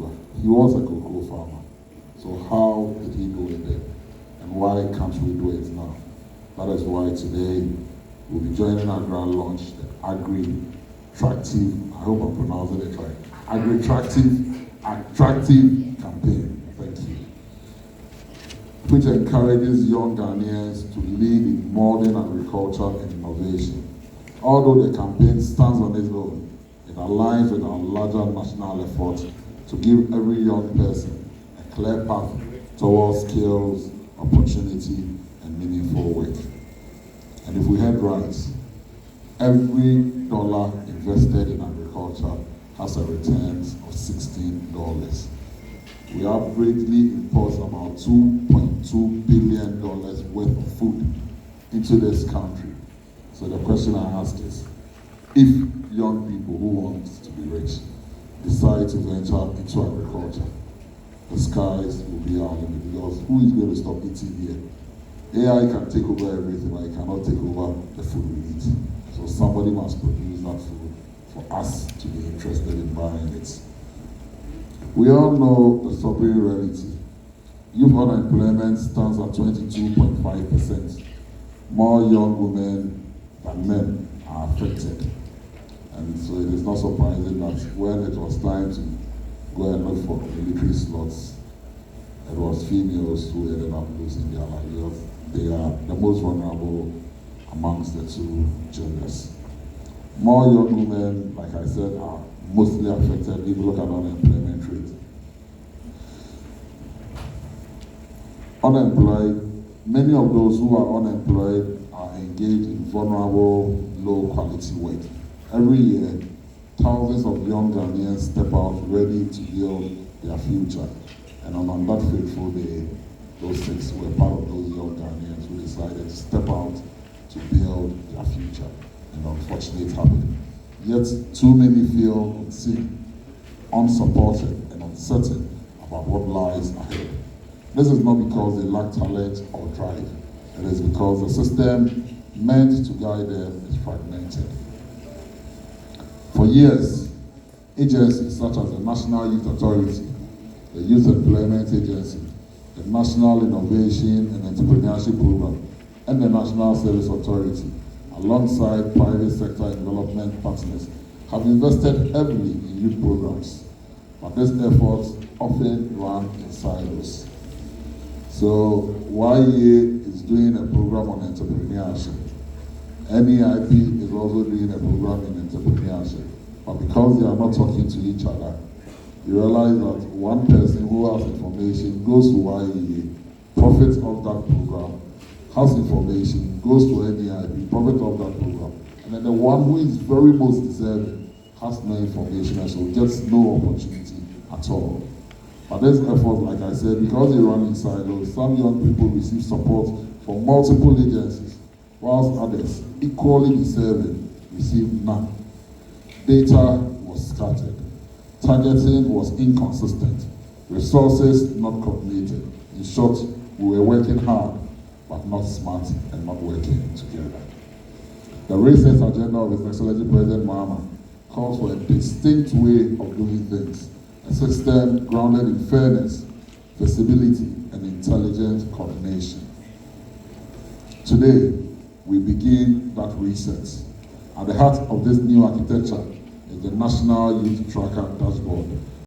River. He was a cocoa farmer. So how did he do it then? And why can't we do it now? That is why today we'll be joining our grand launch, the Agri-Tractive, I hope I'm pronouncing it right, Agri-Tractive campaign. Thank you. Which encourages young Ghanaians to lead in modern agriculture and innovation. Although the campaign stands on its own, it aligns with our larger national effort to give every young person a clear path towards skills, opportunity, and meaningful work. And if we head right, every dollar invested in agriculture has a return of $16. We averagely import about $2.2 billion worth of food into this country. So the question I ask is, if young people who want to be rich decide to venture into agriculture, the skies will be our limit, because who is going to stop eating here? AI can take over everything, but it cannot take over the food we eat. So somebody must produce that food for us to be interested in buying it. We all know the sobering reality. Youth unemployment stands at 22.5%. More young women than men are affected. And so it is not surprising that when it was time to go and look for military slots, it was females who ended up losing their lives. They are the most vulnerable amongst the two genders. More young women, like I said, are mostly affected if you look at unemployment rate. Unemployed, many of those who are unemployed are engaged in vulnerable, low-quality work. Every year, thousands of young Ghanaians step out ready to build their future. And on that fateful day, those six were part of those young Ghanaians who decided to step out to build their future. And unfortunately, it happened. Yet, too many feel unseen, unsupported, and uncertain about what lies ahead. This is not because they lack talent or drive. It is because the system meant to guide them is fragmented. For years, agencies such as the National Youth Authority, the Youth Employment Agency, the National Innovation and Entrepreneurship Program, and the National Service Authority, alongside private sector development partners, have invested heavily in youth programs, but these efforts often run in silos. So YEA is doing a program on entrepreneurship. NEIP is also doing a program in entrepreneurship. But because they are not talking to each other, you realize that one person who has information goes to YEA, profits of that program, has information, goes to NEIP, profits of that program. And then the one who is very most deserving has no information and so gets no opportunity at all. But this effort, like I said, because they run in silos, some young people receive support from multiple agencies, whilst others, equally deserving, receive none. Data was scattered. Targeting was inconsistent. Resources not coordinated. In short, we were working hard, but not smart and not working together. The research agenda of His Excellency President Mahama calls for a distinct way of doing things. A system grounded in fairness, flexibility, and intelligent coordination. Today, we begin that reset. At the heart of this new architecture is the National Youth Tracker Dashboard,